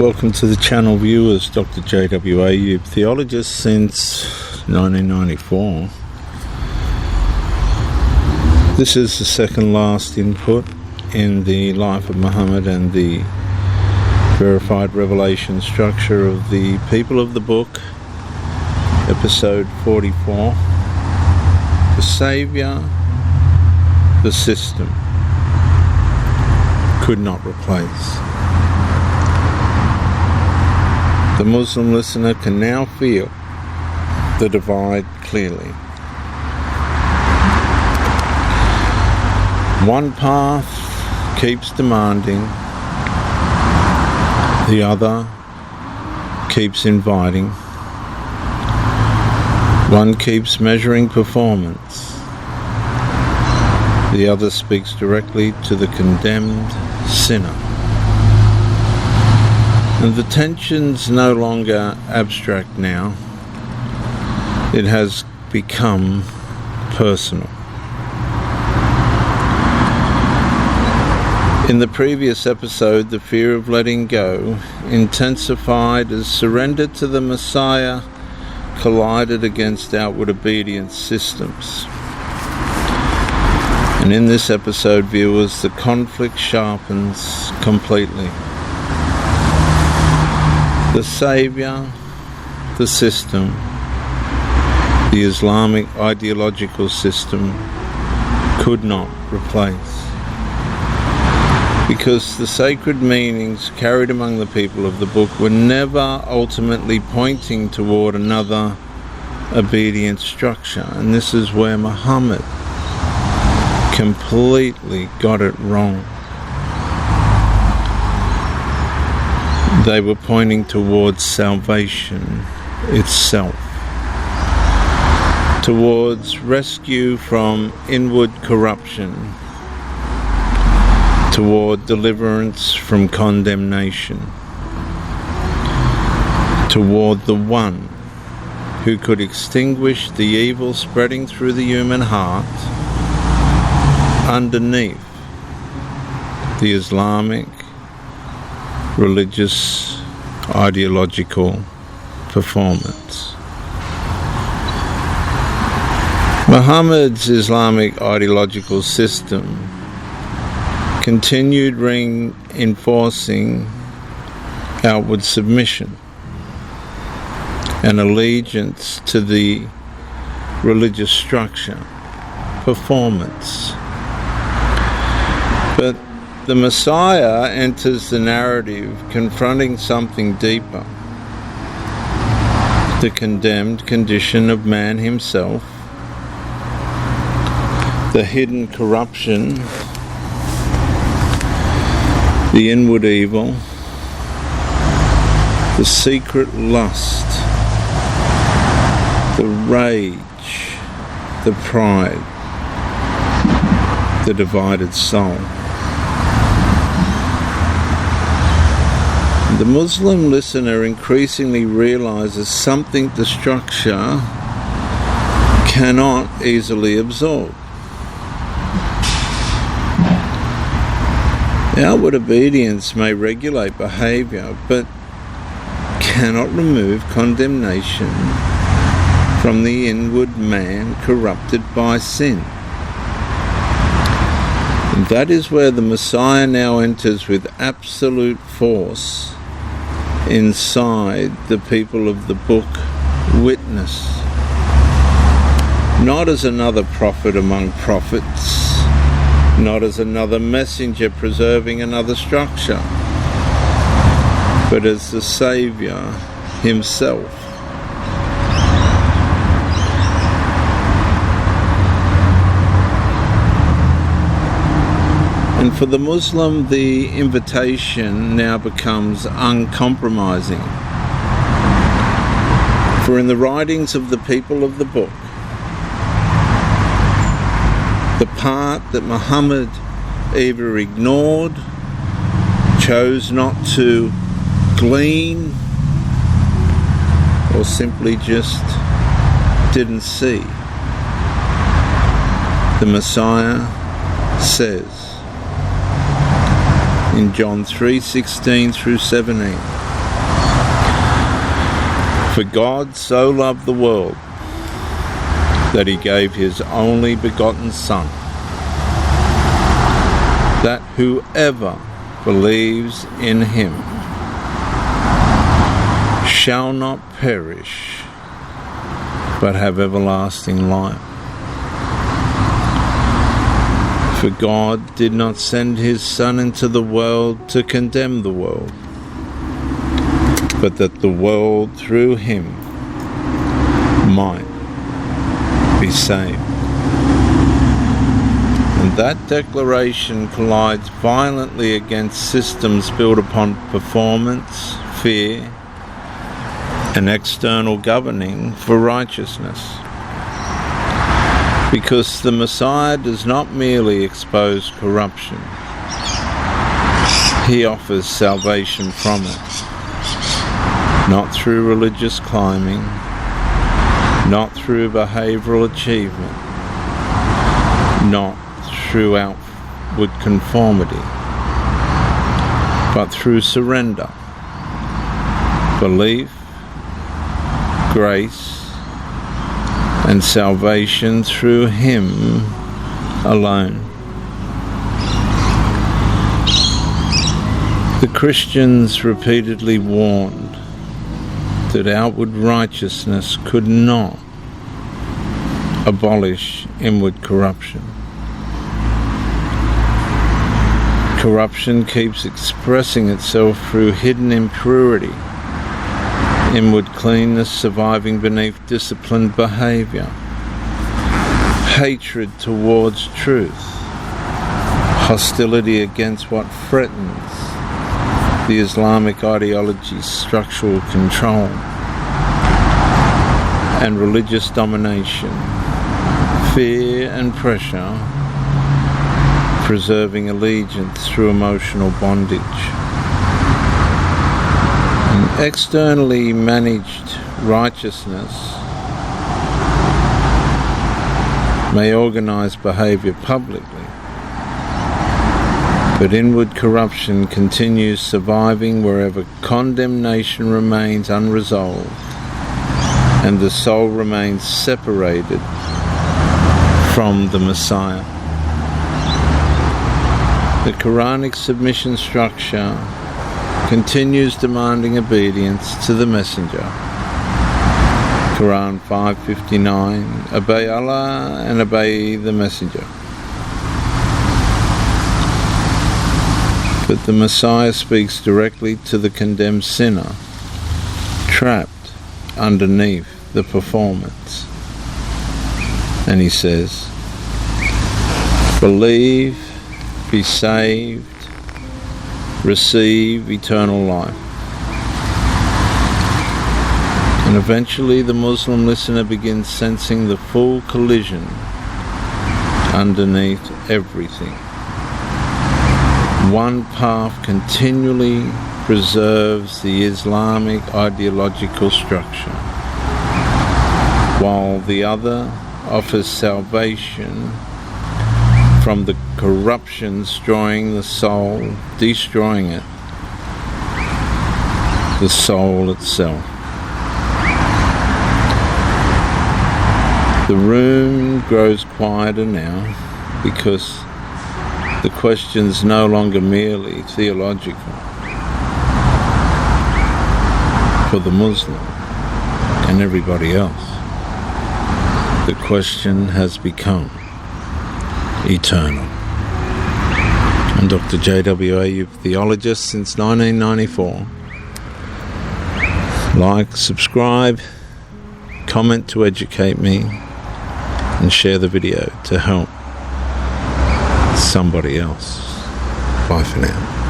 Welcome to the channel, viewers. Dr. J.W. Ayub, theologist since 1994. This is the second last input in the life of Muhammad and the verified revelation structure of the people of the book, episode 44. The Saviour, the system, could not replace. The Muslim listener can now feel the divide clearly. One path keeps demanding, the other keeps inviting. One keeps measuring performance, the other speaks directly to the condemned sinner. And the tension's no longer abstract now. It has become personal. In the previous episode, the fear of letting go intensified as surrender to the Messiah collided against outward obedience systems. And in this episode, viewers, the conflict sharpens completely. The Saviour, the system, the Islamic ideological system could not replace. Because the sacred meanings carried among the people of the book were never ultimately pointing toward another obedient structure. And this is where Muhammad completely got it wrong. They were pointing towards salvation itself, towards rescue from inward corruption, toward deliverance from condemnation, toward the one who could extinguish the evil spreading through the human heart underneath the Islamic religious ideological performance. Muhammad's Islamic ideological system continued reinforcing outward submission and allegiance to the religious structure, performance. But the Messiah enters the narrative confronting something deeper, the condemned condition of man himself, the hidden corruption, the inward evil, the secret lust, the rage, the pride, the divided soul. The Muslim listener increasingly realizes something the structure cannot easily absorb. Outward obedience may regulate behavior, but cannot remove condemnation from the inward man corrupted by sin. And that is where the Messiah now enters with absolute force inside the people of the book witness, not as another prophet among prophets, not as another messenger preserving another structure, but as the Saviour himself. And for the Muslim, the invitation now becomes uncompromising. For in the writings of the people of the book, the part that Muhammad either ignored, chose not to glean, or simply just didn't see, the Messiah says in John 3:16 through 17, For God so loved the world that he gave his only begotten Son, that whoever believes in him shall not perish, but have everlasting life. For God did not send his Son into the world to condemn the world, but that the world through him might be saved. And that declaration collides violently against systems built upon performance, fear, and external governing for righteousness. Because the Messiah does not merely expose corruption, he offers salvation from it, not through religious climbing, not through behavioral achievement, not through outward conformity, but through surrender, belief, grace, and salvation through him alone. The Christians repeatedly warned that outward righteousness could not abolish inward corruption. Corruption keeps expressing itself through hidden impurity, inward cleanness surviving beneath disciplined behaviour, hatred towards truth, hostility against what threatens the Islamic ideology's structural control, and religious domination, fear and pressure, preserving allegiance through emotional bondage. And externally managed righteousness may organise behaviour publicly, but inward corruption continues surviving wherever condemnation remains unresolved and the soul remains separated from the Messiah. The Qur'anic submission structure continues demanding obedience to the Messenger. Quran 5:59, obey Allah and obey the Messenger. But the Messiah speaks directly to the condemned sinner, trapped underneath the performance. And he says, believe, be saved, receive eternal life. And eventually the Muslim listener begins sensing the full collision underneath everything. One path continually preserves the Islamic ideological structure, while the other offers salvation from the corruption destroying the soul, destroying it, the soul itself. The room grows quieter now because the question's no longer merely theological. For the Muslim and everybody else, the question has become eternal. I'm Dr. J.W.A., theologist since 1994. Like, subscribe, comment to educate me, and share the video to help somebody else. Bye for now.